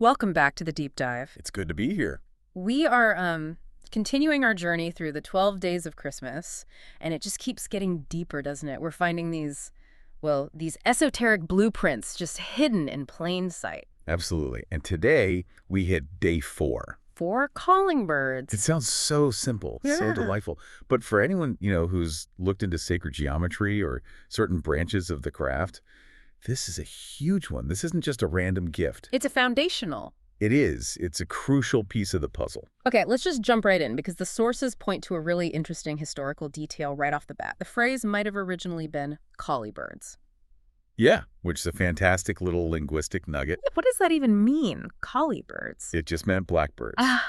Welcome back to the deep dive. It's good to be here. We are continuing our journey through the 12 days of Christmas, and it just keeps getting deeper, doesn't it? We're finding these esoteric blueprints just hidden in plain sight. Absolutely. And today we hit day 4. 4 calling birds. It sounds so simple, so Yeah. delightful. But for anyone, who's looked into sacred geometry or certain branches of the craft, this is a huge one. This isn't just a random gift. It's a foundational. It is. It's a crucial piece of the puzzle. Okay, let's just jump right in because the sources point to a really interesting historical detail right off the bat. The phrase might have originally been collie birds. Yeah, which is a fantastic little linguistic nugget. What does that even mean, collie birds? It just meant blackbirds. Ah,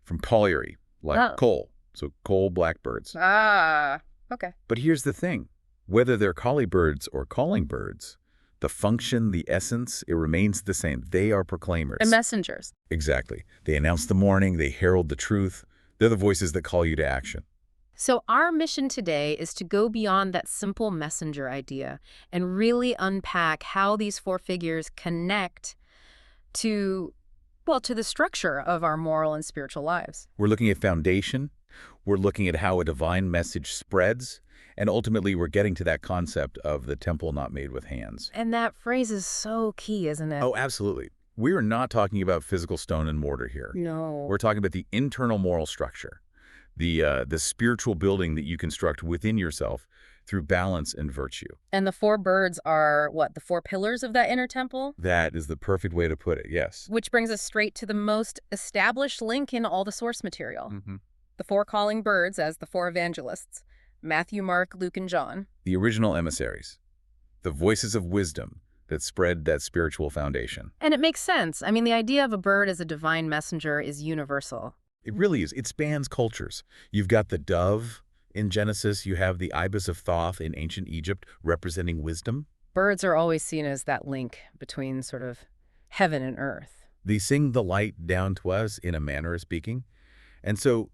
From colliery, like Oh. coal. So coal blackbirds. Okay. But here's the thing. Whether they're collie birds or calling birds, the function, the essence, it remains the same. They are proclaimers. And messengers. Exactly. They announce the morning. They herald the truth. They're the voices that call you to action. So our mission today is to go beyond that simple messenger idea and really unpack how these 4 figures connect to the structure of our moral and spiritual lives. We're looking at foundation. We're looking at how a divine message spreads. And ultimately, we're getting to that concept of the temple not made with hands. And that phrase is so key, isn't it? Oh, absolutely. We are not talking about physical stone and mortar here. No. We're talking about the internal moral structure, the spiritual building that you construct within yourself through balance and virtue. And the 4 birds are, the 4 pillars of that inner temple? That is the perfect way to put it, yes. Which brings us straight to the most established link in all the source material. The 4 calling birds as the 4 evangelists. Matthew, Mark, Luke, and John. The original emissaries, the voices of wisdom that spread that spiritual foundation. And it makes sense. I mean, the idea of a bird as a divine messenger is universal. It really is. It spans cultures. You've got the dove in Genesis. You have the ibis of Thoth in ancient Egypt representing wisdom. Birds are always seen as that link between sort of heaven and earth. They sing the light down to us in a manner of speaking. And so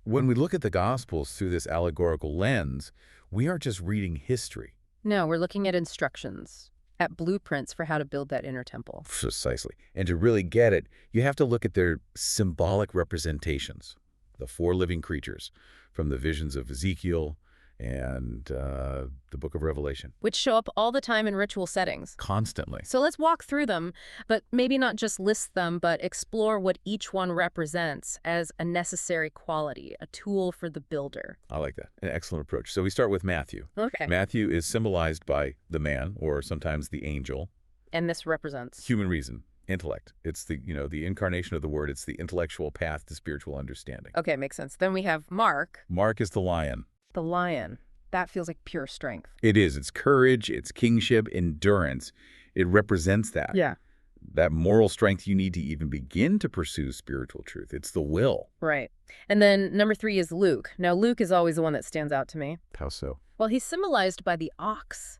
when we look at the Gospels through this allegorical lens, we aren't just reading history. No, we're looking at instructions, at blueprints for how to build that inner temple. Precisely. And to really get it, you have to look at their symbolic representations, the 4 living creatures from the visions of Ezekiel and the book of Revelation. Which show up all the time in ritual settings. Constantly. So let's walk through them, but maybe not just list them, but explore what each one represents as a necessary quality, a tool for the builder. I like that. An excellent approach. So we start with Matthew. Okay. Matthew is symbolized by the man, or sometimes the angel. And this represents? Human reason, intellect. It's the incarnation of the word. It's the intellectual path to spiritual understanding. Okay, makes sense. Then we have Mark. Mark is the lion. The lion. That feels like pure strength. It is. It's courage, it's kingship, endurance. It represents that. Yeah. That moral strength you need to even begin to pursue spiritual truth. It's the will. Right. And then number 3 is Luke. Now, Luke is always the one that stands out to me. How so? Well, he's symbolized by the ox,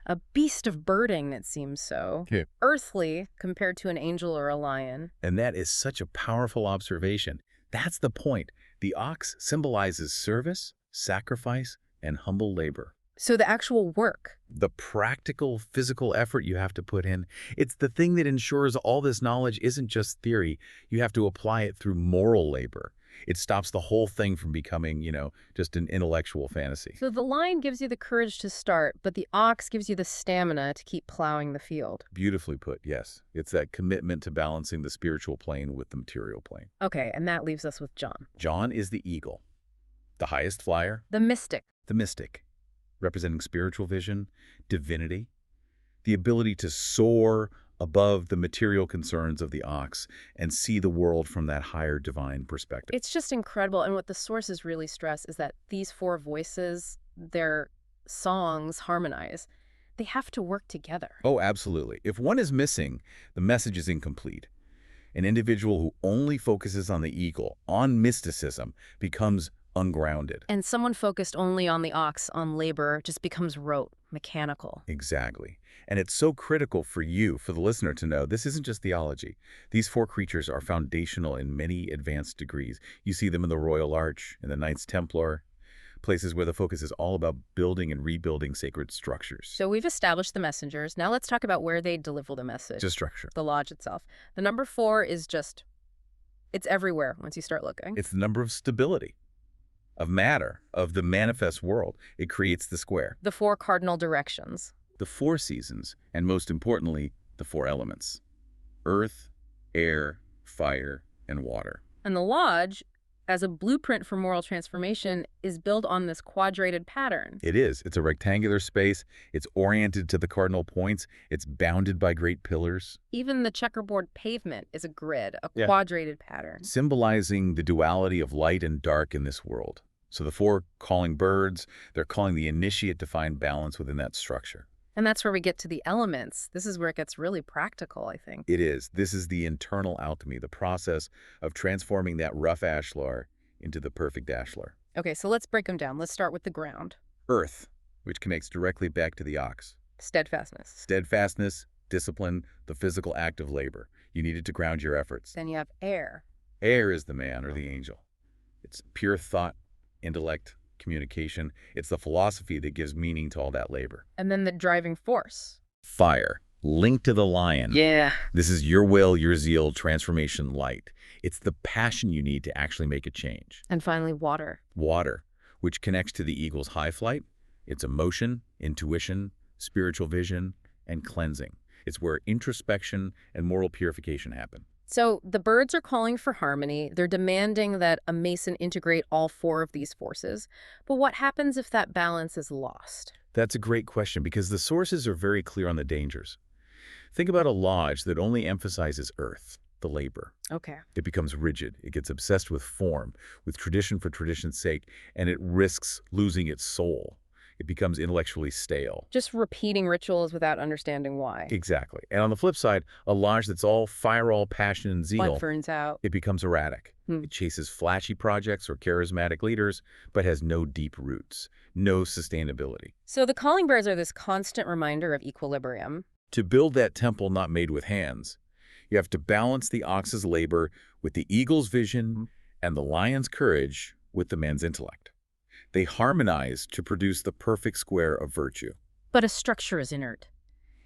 a beast of burden that seems so Yeah. earthly compared to an angel or a lion. And that is such a powerful observation. That's the point. The ox symbolizes service, sacrifice, and humble labor. So the actual work. The practical, physical effort you have to put in, it's the thing that ensures all this knowledge isn't just theory. You have to apply it through moral labor. It stops the whole thing from becoming, just an intellectual fantasy. So the lion gives you the courage to start, but the ox gives you the stamina to keep plowing the field. Beautifully put, yes. It's that commitment to balancing the spiritual plane with the material plane. Okay, and that leaves us with John. John is the eagle, the highest flyer, The mystic. the mystic, representing spiritual vision, divinity, the ability to soar above the material concerns of the ox and see the world from that higher divine perspective. It's just incredible. And what the sources really stress is that these 4 voices, their songs harmonize. They have to work together. Oh, absolutely. If one is missing, the message is incomplete. An individual who only focuses on the eagle, on mysticism, becomes ungrounded. And someone focused only on the ox, on labor, just becomes rote, mechanical. Exactly. And it's so critical for you, for the listener, to know this isn't just theology. These 4 creatures are foundational in many advanced degrees. You see them in the Royal Arch, in the Knights Templar, places where the focus is all about building and rebuilding sacred structures. So we've established the messengers. Now let's talk about where they deliver the message. Just structure. The lodge itself. The number 4 is just, it's everywhere once you start looking. It's the number of stability, of matter, of the manifest world. It creates the square. The 4 cardinal directions. The 4 seasons, and most importantly, the 4 elements: earth, air, fire, and water. And the lodge, as a blueprint for moral transformation, is built on this quadrated pattern. It is. It's a rectangular space. It's oriented to the cardinal points. It's bounded by great pillars. Even the checkerboard pavement is a grid, a Yeah. quadrated pattern. Symbolizing the duality of light and dark in this world. So the 4 calling birds, they're calling the initiate to find balance within that structure. And that's where we get to the elements. This is where it gets really practical, I think. It is. This is the internal alchemy, the process of transforming that rough ashlar into the perfect ashlar. Okay, so let's break them down. Let's start with the ground. Earth, which connects directly back to the ox. Steadfastness. Steadfastness, discipline, the physical act of labor. You need it to ground your efforts. Then you have air. Air is the man or the angel. It's pure thought, intellect, communication. It's the philosophy that gives meaning to all that labor. And then the driving force. Fire, linked to the lion. Yeah. This is your will, your zeal, transformation, light. It's the passion you need to actually make a change. And finally, water. Water, which connects to the eagle's high flight. It's emotion, intuition, spiritual vision, and cleansing. It's where introspection and moral purification happen. So the birds are calling for harmony. They're demanding that a Mason integrate all 4 of these forces. But what happens if that balance is lost? That's a great question because the sources are very clear on the dangers. Think about a lodge that only emphasizes earth, the labor. Okay. It becomes rigid. It gets obsessed with form, with tradition for tradition's sake, and it risks losing its soul. It becomes intellectually stale. Just repeating rituals without understanding why. Exactly. And on the flip side, a lodge that's all fire, all passion and zeal, What burns out? it becomes erratic. It chases flashy projects or charismatic leaders, but has no deep roots, no sustainability. So the calling birds are this constant reminder of equilibrium. To build that temple not made with hands, you have to balance the ox's labor with the eagle's vision and the lion's courage with the man's intellect. They harmonize to produce the perfect square of virtue. But a structure is inert.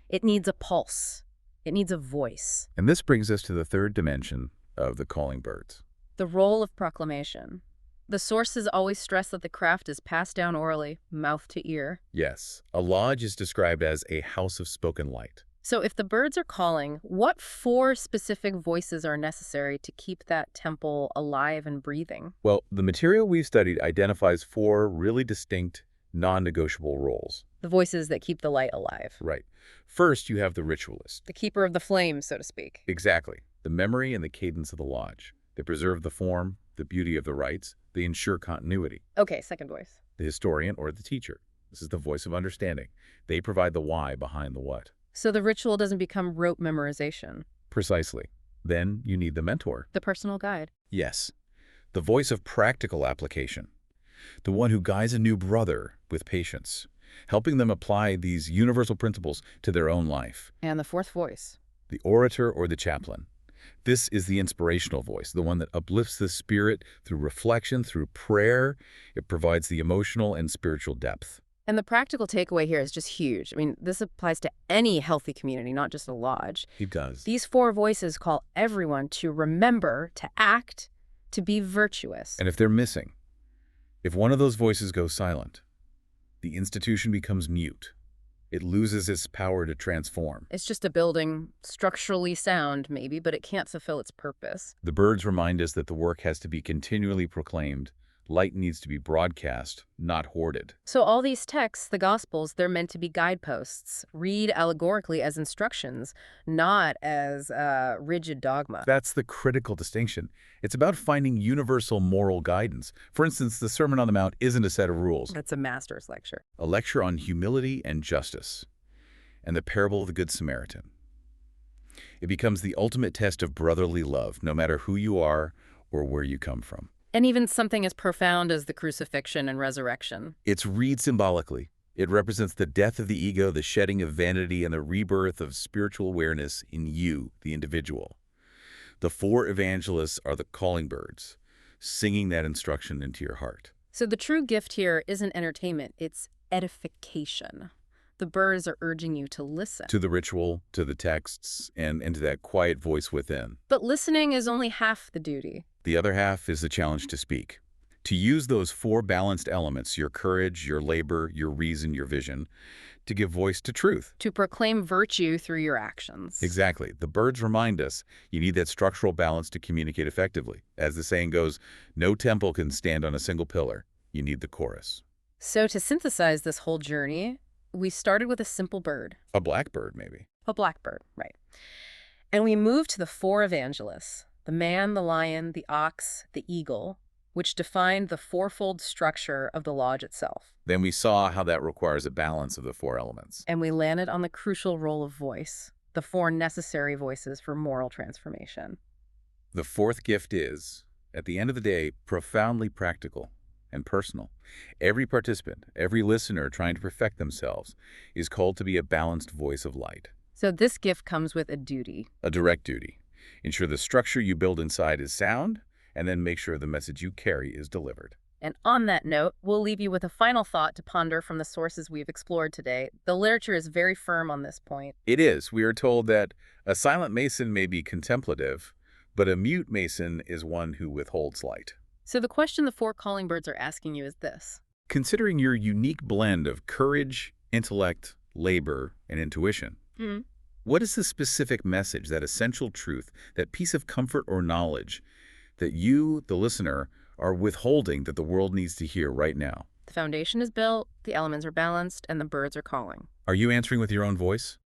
It needs a pulse. It needs a voice. And this brings us to the 3rd dimension of the calling birds. The role of proclamation. The sources always stress that the craft is passed down orally, mouth to ear. Yes, a lodge is described as a house of spoken light. So if the birds are calling, what 4 specific voices are necessary to keep that temple alive and breathing? Well, the material we've studied identifies 4 really distinct, non-negotiable roles. The voices that keep the light alive. Right. First, you have the ritualist. The keeper of the flame, so to speak. Exactly. The memory and the cadence of the lodge. They preserve the form, the beauty of the rites. They ensure continuity. Okay, second voice. The historian or the teacher. This is the voice of understanding. They provide the why behind the what. So the ritual doesn't become rote memorization. Precisely. Then you need the mentor. The personal guide. Yes. The voice of practical application. The one who guides a new brother with patience, helping them apply these universal principles to their own life. And the 4th voice. The orator or the chaplain. This is the inspirational voice, the one that uplifts the spirit through reflection, through prayer. It provides the emotional and spiritual depth. And the practical takeaway here is just huge. I mean, this applies to any healthy community, not just a lodge. He does. These 4 voices call everyone to remember, to act, to be virtuous. And if they're missing, if one of those voices goes silent, the institution becomes mute. It loses its power to transform. It's just a building, structurally sound maybe, but it can't fulfill its purpose. The birds remind us that the work has to be continually proclaimed. Light needs to be broadcast, not hoarded. So all these texts, the Gospels, they're meant to be guideposts. Read allegorically as instructions, not as rigid dogma. That's the critical distinction. It's about finding universal moral guidance. For instance, the Sermon on the Mount isn't a set of rules. That's a master's lecture. A lecture on humility and justice, and the parable of the Good Samaritan. It becomes the ultimate test of brotherly love, no matter who you are or where you come from. And even something as profound as the crucifixion and resurrection. It's read symbolically. It represents the death of the ego, the shedding of vanity, and the rebirth of spiritual awareness in you, the individual. The 4 evangelists are the calling birds, singing that instruction into your heart. So the true gift here isn't entertainment, it's edification. The birds are urging you to listen. To the ritual, to the texts, and to that quiet voice within. But listening is only half the duty. The other half is the challenge to speak. To use those four balanced elements, your courage, your labor, your reason, your vision, to give voice to truth. To proclaim virtue through your actions. Exactly. The birds remind us you need that structural balance to communicate effectively. As the saying goes, no temple can stand on a single pillar. You need the chorus. So to synthesize this whole journey, we started with a simple bird. A blackbird, maybe. A blackbird, right. And we moved to the four evangelists, the man, the lion, the ox, the eagle, which defined the fourfold structure of the lodge itself. Then we saw how that requires a balance of the four elements. And we landed on the crucial role of voice, the four necessary voices for moral transformation. The fourth gift is, at the end of the day, profoundly practical and personal. Every participant, every listener trying to perfect themselves is called to be a balanced voice of light. So this gift comes with a duty. A direct duty. Ensure the structure you build inside is sound, and then make sure the message you carry is delivered. And on that note, we'll leave you with a final thought to ponder from the sources we've explored today. The literature is very firm on this point. It is. We are told that a silent Mason may be contemplative, but a mute Mason is one who withholds light. So the question the four calling birds are asking you is this. Considering your unique blend of courage, intellect, labor, and intuition, what is the specific message, that essential truth, that piece of comfort or knowledge that you, the listener, are withholding that the world needs to hear right now? The foundation is built, the elements are balanced, and the birds are calling. Are you answering with your own voice?